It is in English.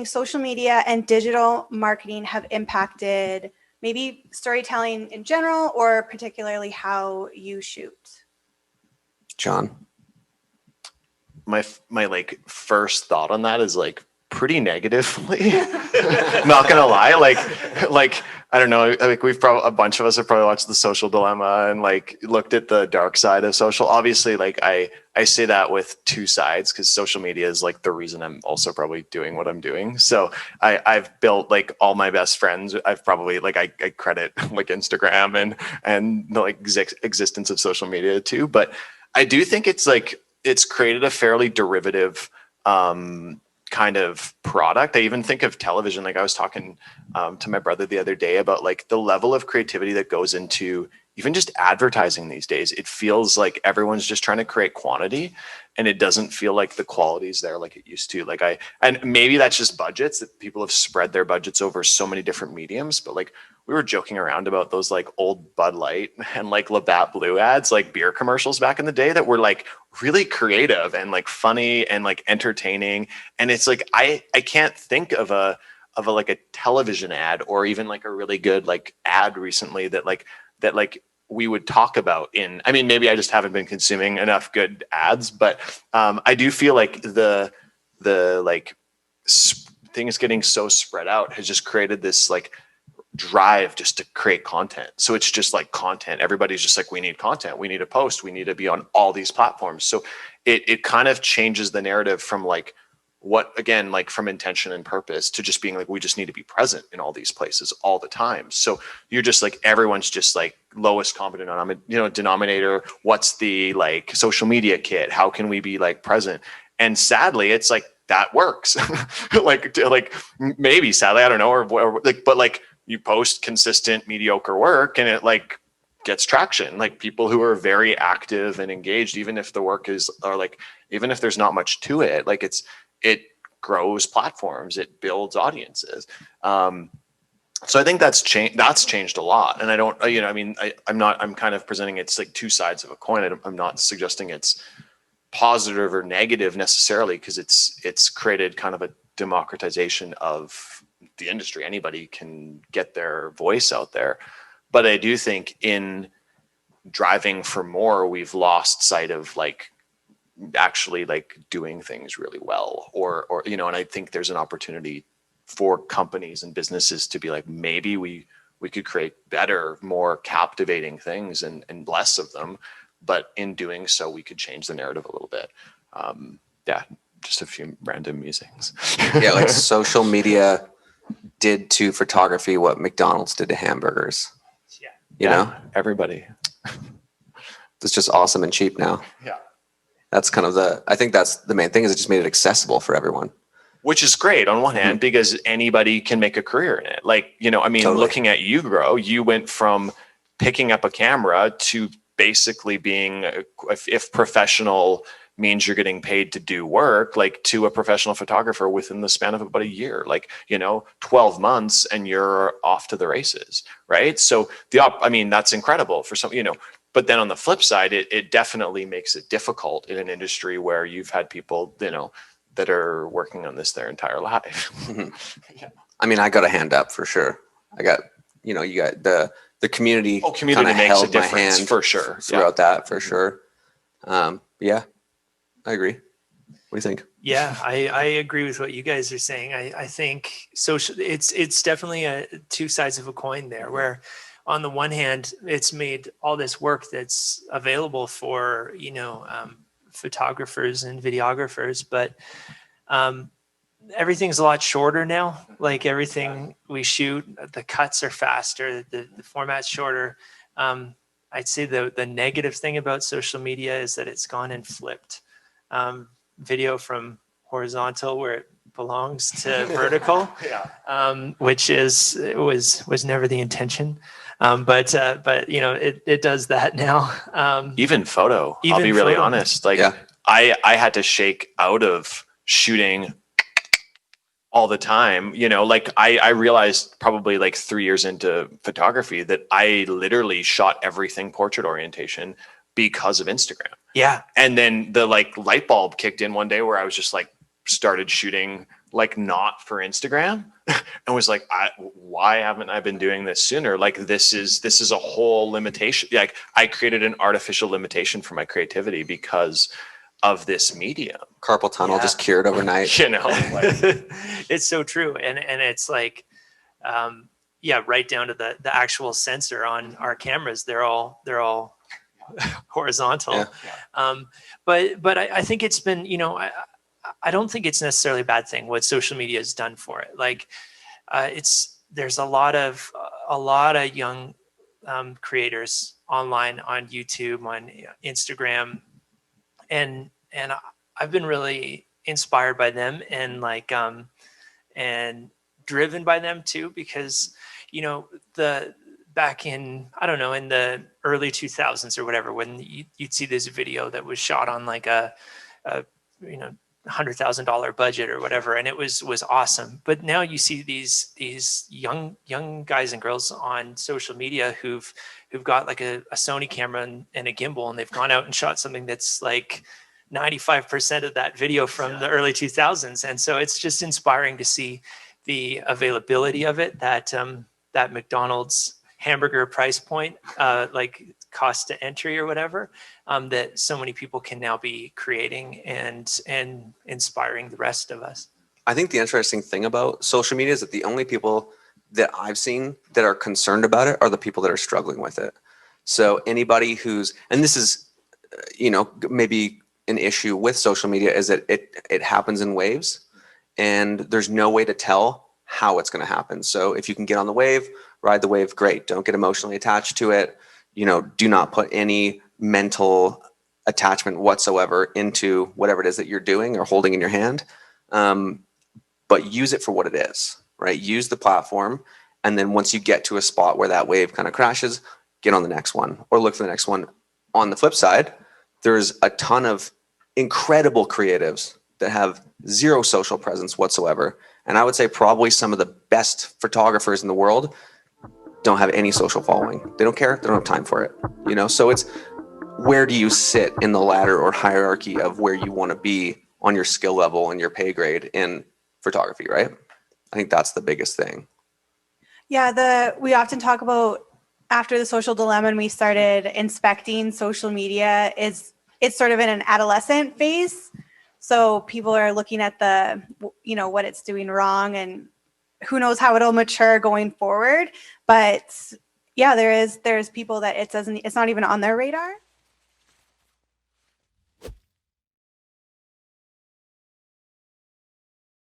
think social media and digital marketing have impacted maybe storytelling in general, or particularly how you shoot? John? My like first thought on that is like pretty negatively. Not gonna lie, like I don't know, like a bunch of us have probably watched The Social Dilemma and like looked at the dark side of social. Obviously, like I say that with two sides, because social media is like the reason I'm also probably doing what I'm doing. So I've built like all my best friends. I've probably like I credit like Instagram and the like existence of social media too. But I do think it's created a fairly derivative kind of product. I even think of television. Like I was talking to my brother the other day about like the level of creativity that goes into even just advertising these days. It feels like everyone's just trying to create quantity, and it doesn't feel like the quality's there like it used to. And maybe that's just budgets, that people have spread their budgets over so many different mediums. But like we were joking around about those like old Bud Light and like Labatt Blue ads, like beer commercials back in the day, that were like really creative and like funny and like entertaining. And it's like I can't think of a like a television ad or even like a really good like ad recently that we would talk about in, I mean, maybe I just haven't been consuming enough good ads, but I do feel like the like things getting so spread out has just created this like drive just to create content. So it's just like content. Everybody's just like, we need content. We need to post. We need to be on all these platforms. So it kind of changes the narrative from like what, again, like from intention and purpose to just being like, we just need to be present in all these places all the time. So you're just like, everyone's just like lowest common denominator. What's the like social media kit? How can we be like present? And sadly, it's like, that works. like maybe sadly, I don't know, or like, but like you post consistent mediocre work and it like gets traction. Like people who are very active and engaged, even if the work is, or like, even if there's not much to it, like it grows platforms, it builds audiences. So I think that's changed a lot. And I don't, I'm kind of presenting it's like two sides of a coin. I'm not suggesting it's positive or negative necessarily, because it's created kind of a democratization of the industry. Anybody can get their voice out there. But I do think in driving for more, we've lost sight of like actually like doing things really well, or and I think there's an opportunity for companies and businesses to be like, maybe we could create better, more captivating things and less of them, but in doing so we could change the narrative a little bit. Just a few random musings. Yeah, like social media did to photography what McDonald's did to hamburgers. You know, everybody. It's just awesome and cheap now. Yeah. That's kind of I think that's the main thing, is it just made it accessible for everyone. Which is great on one hand, because anybody can make a career in it. Like, totally. Looking at you grow, you went from picking up a camera to basically being, if professional means you're getting paid to do work, like to a professional photographer within the span of about a year, 12 months and you're off to the races. Right. So that's incredible for some, but then on the flip side, it definitely makes it difficult in an industry where you've had people, that are working on this their entire life. Yeah. I mean, I got a hand up for sure. I got, you got the community. Oh, community makes a difference for sure. Throughout that, for sure. Yeah, I agree. What do you think? Yeah, I agree with what you guys are saying. I think social, it's definitely two sides of a coin there, where on the one hand, it's made all this work that's available for, photographers and videographers, but everything's a lot shorter now. Like everything we shoot, the cuts are faster, the format's shorter. I'd say the negative thing about social media is that it's gone and flipped video from horizontal where it belongs to vertical, which was never the intention. But it does that now. Even photo, I'll be really honest. I had to shake out of shooting all the time. I realized probably like 3 years into photography that I literally shot everything portrait orientation because of Instagram. Yeah. And then the light bulb kicked in one day where I was just like started shooting like not for Instagram and was like, why haven't I been doing this sooner? Like this is a whole limitation. Like I created an artificial limitation for my creativity because of this medium. Carpal tunnel Yeah. just cured overnight. You know, like, It's so true. And it's like, yeah, right down to the actual sensor on our cameras. They're all horizontal. Yeah. But I think it's been, you know, I don't think it's necessarily a bad thing what social media has done for it. Like there's a lot of young creators online on YouTube, on Instagram, and I've been really inspired by them and like and driven by them too, because you know back in, I don't know, in the early 2000s or whatever, when you'd see this video that was shot on like a you know $100,000 budget or whatever, and it was awesome. But now you see these young guys and girls on social media who've got like a Sony camera and a gimbal, and they've gone out and shot something that's like 95% of that video from the early 2000s. And so it's just inspiring to see the availability of it, that that McDonald's hamburger price point, like cost to entry or whatever, that so many people can now be creating and inspiring the rest of us. I think the interesting thing about social media is that the only people that I've seen that are concerned about it are the people that are struggling with it. So anybody who's, and this is, you know, maybe an issue with social media, is that it happens in waves and there's no way to tell how it's going to happen. So if you can get on the wave, ride the wave, great. Don't get emotionally attached to it. You know, do not put any mental attachment whatsoever into whatever it is that you're doing or holding in your hand. But use it for what it is, right? Use the platform. And then once you get to a spot where that wave kind of crashes, get on the next one or look for the next one. On the flip side, there's a ton of incredible creatives that have zero social presence whatsoever. And I would say probably some of the best photographers in the world don't have any social following. They don't care. They don't have time for it. You know, so it's, where do you sit in the ladder or hierarchy of where you want to be on your skill level and your pay grade in photography, right? I think that's the biggest thing. Yeah, we often talk about, after the social dilemma and we started inspecting social media, it's sort of in an adolescent phase. So people are looking at you know, what it's doing wrong, and who knows how it'll mature going forward. But yeah, there's people that it's not even on their radar.